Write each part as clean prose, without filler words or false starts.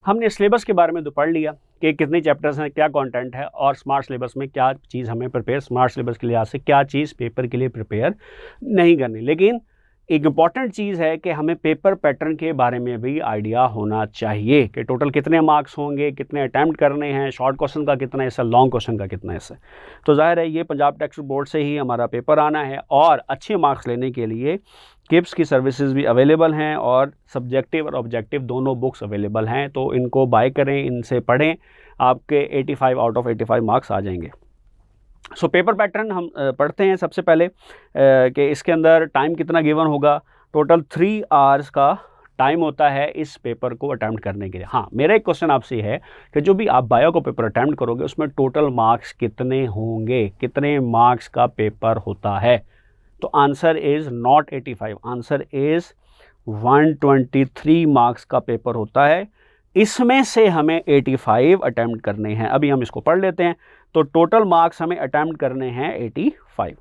हमने सिलेबस के बारे में तो पढ़ लिया कि कितने चैप्टर्स हैं, क्या कंटेंट है और स्मार्ट सिलेबस में क्या चीज़ हमें प्रिपेयर, स्मार्ट सिलेबस के लिहाज से क्या चीज़ पेपर के लिए प्रिपेयर नहीं करनी। लेकिन एक इम्पॉर्टेंट चीज़ है कि हमें पेपर पैटर्न के बारे में भी आइडिया होना चाहिए कि टोटल कितने मार्क्स होंगे, कितने अटैम्प्ट करने हैं, शॉर्ट क्वेश्चन का कितना हिस्सा, लॉन्ग क्वेश्चन का कितना हिस्सा। तो जाहिर है ये पंजाब टेक्स्ट बोर्ड से ही हमारा पेपर आना है और अच्छे मार्क्स लेने के लिए किप्स की सर्विसेज भी अवेलेबल हैं और सब्जेक्टिव और ऑब्जेक्टिव दोनों बुक्स अवेलेबल हैं। तो इनको बाय करें, इनसे पढ़ें, आपके 85 आउट ऑफ 85 मार्क्स आ जाएंगे। सो पेपर पैटर्न हम पढ़ते हैं सबसे पहले कि इसके अंदर टाइम कितना गिवन होगा। टोटल 3 आवर्स का टाइम होता है इस पेपर को अटैम्प्ट करने के लिए। हाँ, मेरा एक क्वेश्चन आपसे है कि जो भी आप बायो को पेपर अटैम्प्ट करोगे उसमें टोटल मार्क्स कितने होंगे, कितने मार्क्स का पेपर होता है। तो answer is not 85, answer is 123 marks का पेपर होता है। इसमें से हमें 85 अटैम्प्ट करने हैं। अभी हम इसको पढ़ लेते हैं। तो टोटल मार्क्स हमें अटैम्प्ट करने हैं 85।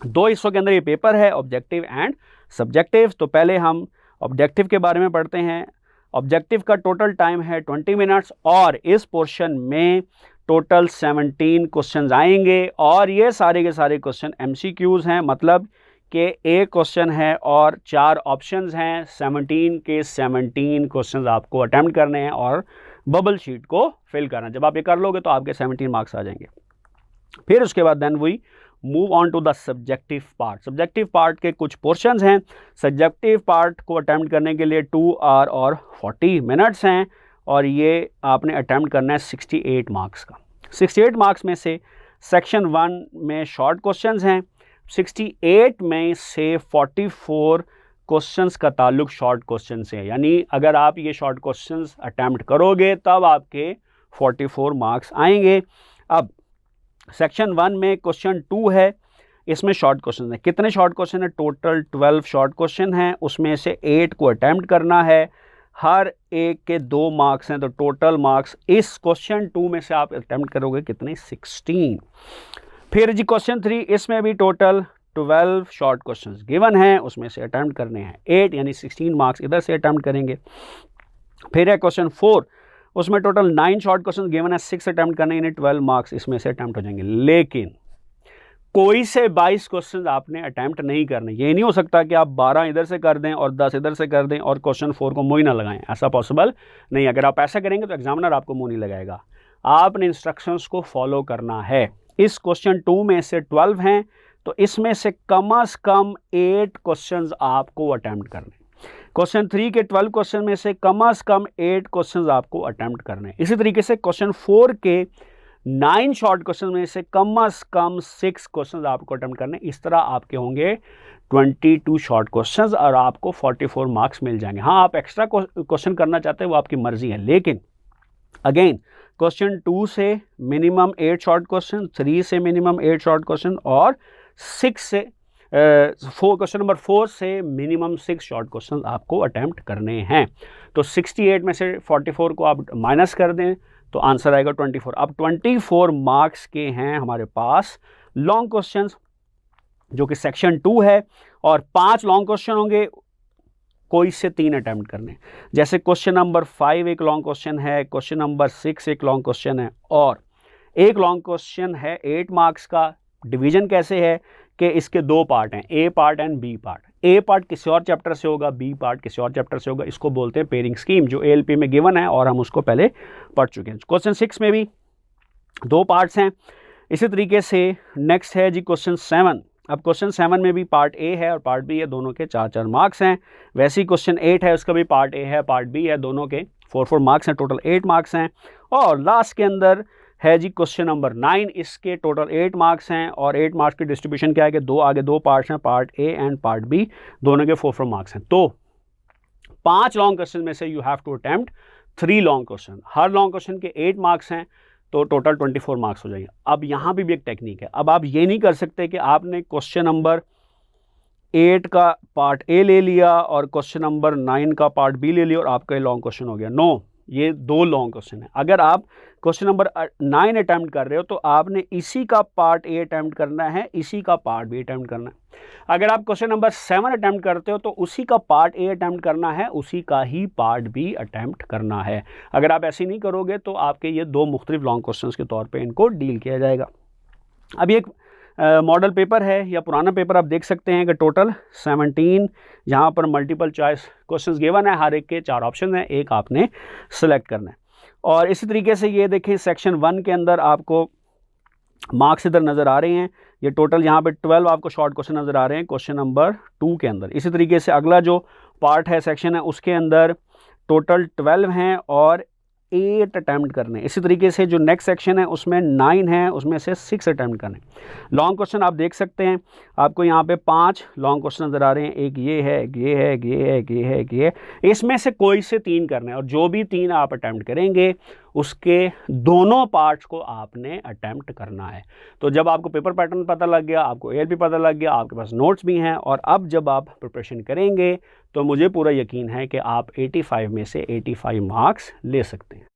दो हिस्सों के अंदर ये पेपर है, ऑब्जेक्टिव एंड सब्जेक्टिव। तो पहले हम ऑब्जेक्टिव के बारे में पढ़ते हैं। ऑब्जेक्टिव का टोटल टाइम है 20 मिनट्स और इस पोर्शन में टोटल 17 क्वेश्चन आएंगे और ये सारे के सारे क्वेश्चन MCQs हैं, मतलब कि एक क्वेश्चन है और 4 ऑप्शंस हैं। 17 के 17 क्वेश्चंस आपको अटेम्प्ट करने हैं और बबल शीट को फिल करना। जब आप ये कर लोगे तो आपके 17 मार्क्स आ जाएंगे। फिर उसके बाद then we move on to the subjective part. Subjective part के कुछ पोर्शंस हैं। सब्जेक्टिव पार्ट को अटेम्प्ट करने के लिए 2 आवर और 40 मिनट्स हैं और ये आपने अटेम्प्ट करना है 68 मार्क्स का। 68 मार्क्स में से सेक्शन 1 में शॉर्ट क्वेश्चंस हैं। 68 में से 44 क्वेश्चंस का ताल्लुक शॉर्ट क्वेश्चन से है, यानी अगर आप ये शॉर्ट क्वेश्चंस अटेम्प्ट करोगे तब आपके 44 मार्क्स आएंगे। अब सेक्शन 1 में क्वेश्चन 2 है, इसमें शॉर्ट क्वेश्चन है। कितने शॉर्ट क्वेश्चन है? टोटल 12 शॉर्ट क्वेश्चन हैं, उसमें से 8 को अटेम्प्ट करना है। हर एक के 2 मार्क्स हैं, तो टोटल मार्क्स इस क्वेश्चन 2 में से आप अटेम्प्ट करोगे कितने? 16। फिर जी क्वेश्चन 3, इसमें भी टोटल 12 शॉर्ट क्वेश्चंस गिवन हैं, उसमें से अटेम्प्ट करने हैं 8, यानी 16 मार्क्स इधर से अटेम्प्ट करेंगे। फिर है क्वेश्चन 4, उसमें टोटल 9 शॉर्ट क्वेश्चन गिवन है, 6 अटेम्प्ट करने, यानी 12 मार्क्स इसमें से अटेम्प्ट हो जाएंगे। लेकिन कोई से 22 क्वेश्चन आपने अटेम्प्ट नहीं करने। ये नहीं हो सकता कि आप 12 इधर से कर दें और 10 इधर से कर दें और क्वेश्चन 4 को मुँह ही ना लगाएं, ऐसा पॉसिबल नहीं। अगर आप ऐसा करेंगे तो एग्जामिनर आपको मुँह नहीं लगाएगा। आपने इंस्ट्रक्शंस को फॉलो करना है। इस क्वेश्चन 2 में से 12 हैं, तो इसमें से कम 8 क्वेश्चंस आपको अटेम्प्ट करने। क्वेश्चन 3 के 12 क्वेश्चन में से कम 8 क्वेश्चंस आपको अटेम्प्ट करने। इसी तरीके से क्वेश्चन 4 के 9 शॉर्ट क्वेश्चन में से कम 6 क्वेश्चंस आपको अटेम्प्ट करने। इस तरह आपके होंगे 22 शॉर्ट क्वेश्चंस और आपको 44 मार्क्स मिल जाएंगे। हाँ, आप एक्स्ट्रा क्वेश्चन करना चाहते हैं वो आपकी मर्जी है, लेकिन अगेन क्वेश्चन 2 से मिनिमम 8 शॉर्ट क्वेश्चन, 3 से मिनिमम 8 शॉर्ट क्वेश्चन और 6 से क्वेश्चन नंबर 4 से मिनिमम 6 शॉर्ट क्वेश्चन आपको अटेम्प्ट करने हैं। तो 68 में से 44 को आप माइनस कर दें तो आंसर आएगा 24। अब 24 मार्क्स के हैं हमारे पास लॉन्ग क्वेश्चंस, जो कि सेक्शन 2 है, और 5 लॉन्ग क्वेश्चन होंगे, कोई से 3 अटेम्प्ट करने। जैसे क्वेश्चन नंबर 5 एक लॉन्ग क्वेश्चन है, क्वेश्चन नंबर 6 एक लॉन्ग क्वेश्चन है और एक लॉन्ग क्वेश्चन है 8 मार्क्स का। डिवीजन कैसे है कि इसके 2 पार्ट हैं, A part and B part. A part किसी और चैप्टर से होगा, बी पार्ट किसी और चैप्टर से होगा। इसको बोलते हैं पेयरिंग स्कीम, जो ALP में गिवन है और हम उसको पहले पढ़ चुके हैं। क्वेश्चन 6 में भी 2 पार्ट्स हैं। इसी तरीके से नेक्स्ट है जी क्वेश्चन 7। अब क्वेश्चन 7 में भी पार्ट ए है और पार्ट बी है, दोनों के 4-4 मार्क्स हैं। वैसे ही क्वेश्चन 8 है, उसका भी पार्ट ए है पार्ट बी है, दोनों के 4-4 मार्क्स हैं, टोटल 8 मार्क्स हैं। और लास्ट के अंदर है जी क्वेश्चन नंबर 9, इसके टोटल 8 मार्क्स हैं और 8 मार्क्स की डिस्ट्रीब्यूशन क्या है कि आगे 2 पार्ट्स हैं, part A and part B, दोनों के 4-4 मार्क्स हैं। तो 5 लॉन्ग क्वेश्चन में से you have to attempt 3 long question. हर लॉन्ग क्वेश्चन के 8 मार्क्स हैं, तो टोटल 24 मार्क्स हो जाएंगे। अब यहाँ भी एक टेक्निक है। अब आप ये नहीं कर सकते कि आपने क्वेश्चन नंबर 8 का पार्ट ए ले लिया और क्वेश्चन नंबर 9 का पार्ट बी ले लिया और आपका ये लॉन्ग क्वेश्चन हो गया। नो, ये 2 लॉन्ग क्वेश्चन है। अगर आप क्वेश्चन नंबर 9 अटैम्प्ट कर रहे हो तो आपने इसी का पार्ट ए अटैम्प्ट करना है, इसी का पार्ट बी अटैम्प्ट करना है। अगर आप क्वेश्चन नंबर 7 अटैम्प्ट करते हो तो उसी का पार्ट ए अटैम्प्ट करना है, उसी का ही पार्ट बी अटैम्प्ट करना है। अगर आप ऐसे नहीं करोगे तो आपके ये 2 मुख्तलिफ लॉन्ग क्वेश्चन के तौर पर इनको डील किया जाएगा। अभी एक मॉडल पेपर है या पुराना पेपर आप देख सकते हैं कि टोटल 17 यहाँ पर मल्टीपल चॉइस क्वेश्चंस गिवन है, हर एक के 4 ऑप्शन हैं, एक आपने सेलेक्ट करना है। और इसी तरीके से ये देखें सेक्शन 1 के अंदर आपको मार्क्स इधर नज़र आ रहे हैं, ये टोटल यहाँ पे 12 आपको शॉर्ट क्वेश्चन नज़र आ रहे हैं क्वेश्चन नंबर 2 के अंदर। इसी तरीके से अगला जो पार्ट है सेक्शन है उसके अंदर टोटल 12 हैं और 8 अटैम्प्ट करने। इसी तरीके से जो नेक्स्ट सेक्शन है उसमें 9 है, उसमें से 6 अटैम्प्ट करने। लॉन्ग क्वेश्चन आप देख सकते हैं, आपको यहाँ पे 5 लॉन्ग क्वेश्चन नज़र आ रहे हैं, एक ये है, एक ये है, एक ये है, एक ये है, एक ये है। इसमें से कोई से 3 करने और जो भी 3 आप अटैम्प्ट करेंगे उसके दोनों पार्ट्स को आपने अटैम्प्ट करना है। तो जब आपको पेपर पैटर्न पता लग गया, आपको ALP पता लग गया, आपके पास नोट्स भी हैं, और अब जब आप प्रिपरेशन करेंगे तो मुझे पूरा यकीन है कि आप 85 में से 85 मार्क्स ले सकते हैं।